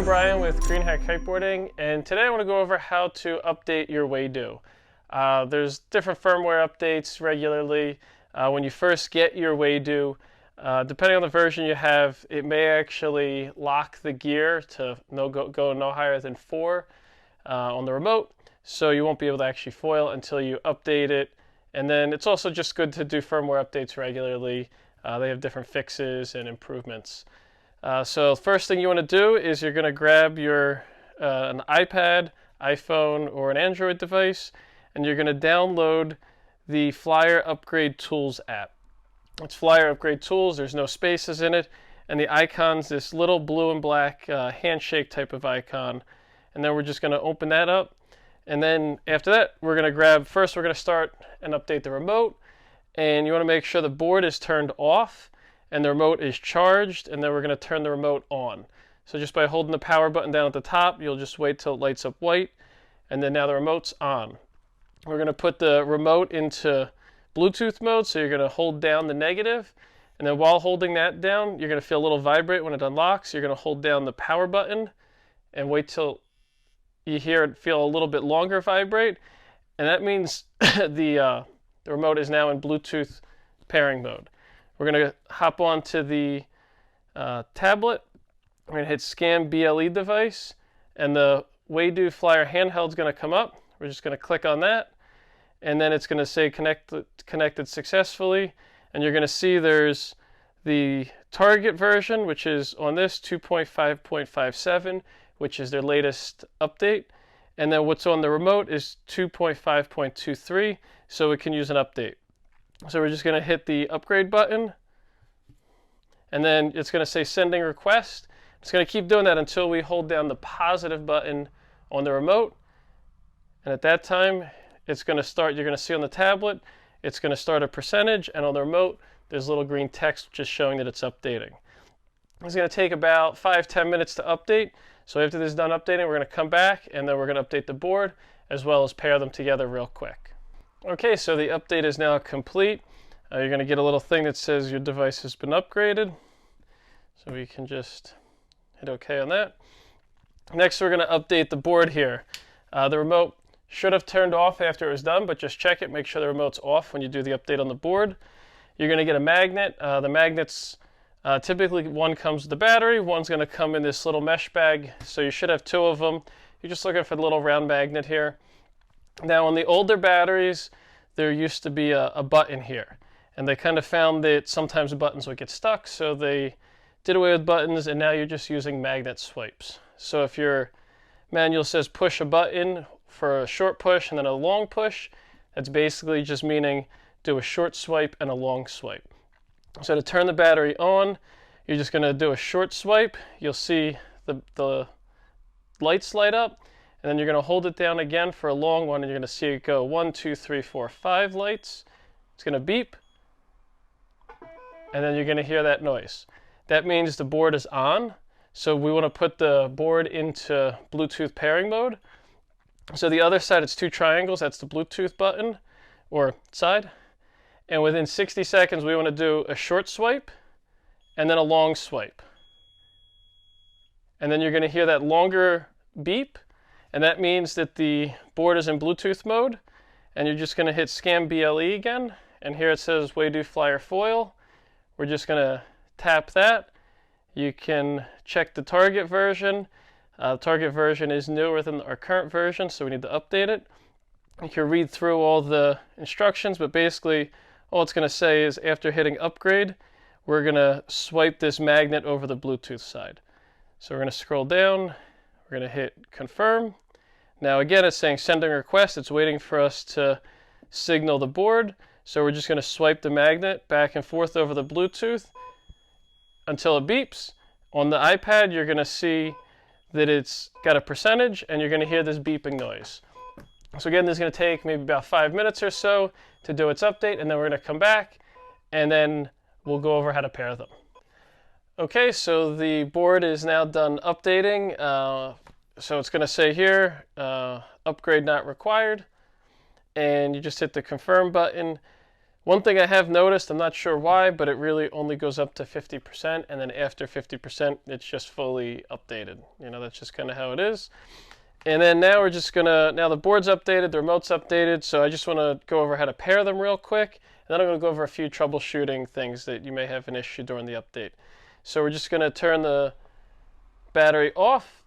I'm Brian with Green Hat Kiteboarding, and today I want to go over how to update your Waydoo. There's different firmware updates regularly. When you first get your Waydoo, depending on the version you have, it may actually lock the gear to go no higher than 4 on the remote, so you won't be able to actually foil until you update it. And then it's also just good to do firmware updates regularly. They have different fixes and improvements. So the first thing you want to do is you're going to grab your an iPad, iPhone, or an Android device, and you're going to download the Flyer Upgrade Tools app. It's Flyer Upgrade Tools. There's no spaces in it, and the icon's this little blue and black handshake type of icon. And then we're just going to open that up, and then after that we're going to start and update the remote, and you want to make sure the board is turned off and the remote is charged, and then we're going to turn the remote on. So just by holding the power button down at the top, you'll just wait till it lights up white, and then now the remote's on. We're going to put the remote into Bluetooth mode, so you're going to hold down the negative, and then while holding that down, you're going to feel a little vibrate when it unlocks. You're going to hold down the power button and wait till you hear it feel a little bit longer vibrate, and that means the remote is now in Bluetooth pairing mode. We're going to hop onto the tablet. We're going to hit Scan BLE device, and the Waydoo Flyer handheld is going to come up. We're just going to click on that, and then it's going to say connected successfully, and you're going to see there's the target version, which is on this 2.5.57, which is their latest update, and then what's on the remote is 2.5.23, so it can use an update. So we're just going to hit the upgrade button, and then it's going to say sending request. It's going to keep doing that until we hold down the positive button on the remote, and at that time it's going to start. You're going to see on the tablet it's going to start a percentage, and on the remote there's little green text just showing that it's updating. It's going to take about 5-10 minutes to update. So after this is done updating, we're going to come back, and then we're going to update the board as well as pair them together real quick. Okay, so the update is now complete. You're going to get a little thing that says your device has been upgraded. So we can just hit OK on that. Next, we're going to update the board here. The remote should have turned off after it was done, but just check it. Make sure the remote's off when you do the update on the board. You're going to get a magnet. The magnets, typically one comes with the battery. One's going to come in this little mesh bag, so you should have 2 of them. You're just looking for the little round magnet here. Now on the older batteries, there used to be a button here, and they kind of found that sometimes the buttons would get stuck, so they did away with buttons, and now you're just using magnet swipes. So if your manual says push a button for a short push and then a long push, that's basically just meaning do a short swipe and a long swipe. So to turn the battery on, you're just going to do a short swipe. You'll see the lights light up, and then you're going to hold it down again for a long one, and you're going to see it go 1, 2, 3, 4, 5 lights. It's going to beep, and then you're going to hear that noise. That means the board is on, so we want to put the board into Bluetooth pairing mode. So the other side, it's 2 triangles. That's the Bluetooth button or side. And within 60 seconds, we want to do a short swipe and then a long swipe. And then you're going to hear that longer beep, and that means that the board is in Bluetooth mode. And you're just going to hit Scan BLE again, and here it says Waydoo Flyer Foil. We're just going to tap that. You can check the target version. The target version is newer than our current version, so we need to update it. You can read through all the instructions, but basically all it's going to say is after hitting upgrade, we're going to swipe this magnet over the Bluetooth side. So we're going to scroll down, we're going to hit confirm. Now again, it's saying sending request. It's waiting for us to signal the board. So we're just going to swipe the magnet back and forth over the Bluetooth until it beeps. On the iPad, you're going to see that it's got a percentage, and you're going to hear this beeping noise. So again, this is going to take maybe about 5 minutes or so to do its update, and then we're going to come back, and then we'll go over how to pair them. Okay, so the board is now done updating. So it's going to say here, upgrade not required, and you just hit the confirm button. One thing I have noticed, I'm not sure why, but it really only goes up to 50%, and then after 50%, it's just fully updated. You know, that's just kind of how it is. And then now we're just gonna, now the board's updated, the remote's updated, so I just wanna go over how to pair them real quick, and then I'm gonna go over a few troubleshooting things that you may have an issue during the update. So we're just gonna turn the battery off,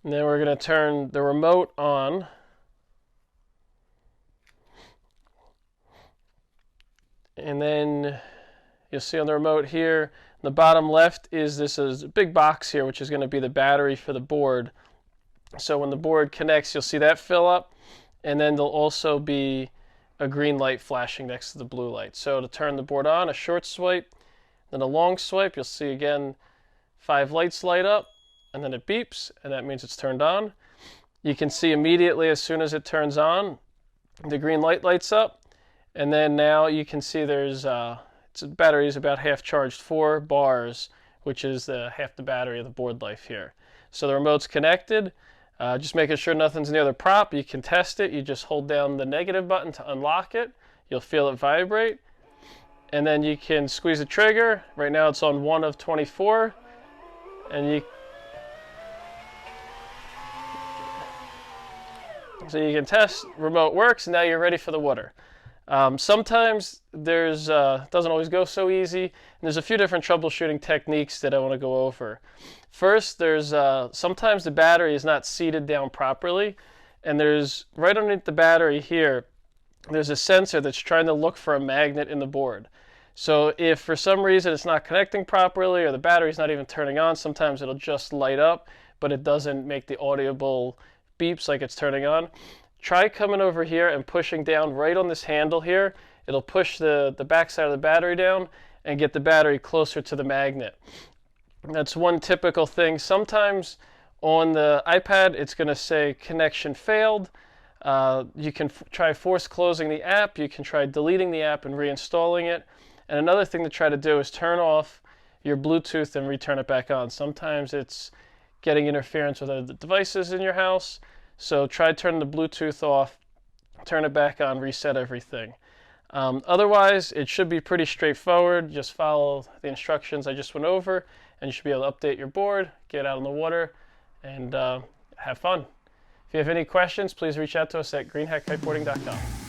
and then we're gonna turn the remote on. And then you'll see on the remote here, on the bottom left is this is a big box here, which is going to be the battery for the board. So when the board connects, you'll see that fill up, and then there'll also be a green light flashing next to the blue light. So to turn the board on, a short swipe, then a long swipe, you'll see again 5 lights light up, and then it beeps, and that means it's turned on. You can see immediately as soon as it turns on, the green light lights up. And then now you can see there's the battery is about half charged, 4 bars, which is half the battery of the board life here. So the remote's connected. Just making sure nothing's near the prop. You can test it. You just hold down the negative button to unlock it. You'll feel it vibrate. And then you can squeeze the trigger. Right now it's on 1 of 24. And so you can test, remote works, and now you're ready for the water. Sometimes there's doesn't always go so easy, and there's a few different troubleshooting techniques that I want to go over. First, there's sometimes the battery is not seated down properly, and there's right underneath the battery here, there's a sensor that's trying to look for a magnet in the board. So if for some reason it's not connecting properly or the battery's not even turning on, sometimes it'll just light up, but it doesn't make the audible beeps like it's turning on. Try coming over here and pushing down right on this handle here. It'll push the back side of the battery down and get the battery closer to the magnet. That's one typical thing. Sometimes on the iPad it's going to say connection failed. You can try force closing the app. You can try deleting the app and reinstalling it. And another thing to try to do is turn off your Bluetooth and return it back on. Sometimes it's getting interference with other devices in your house. So try turning the Bluetooth off, turn it back on, reset everything. Otherwise, it should be pretty straightforward. Just follow the instructions I just went over, and you should be able to update your board, get out on the water, and have fun. If you have any questions, please reach out to us at greenhackkiteboarding.com.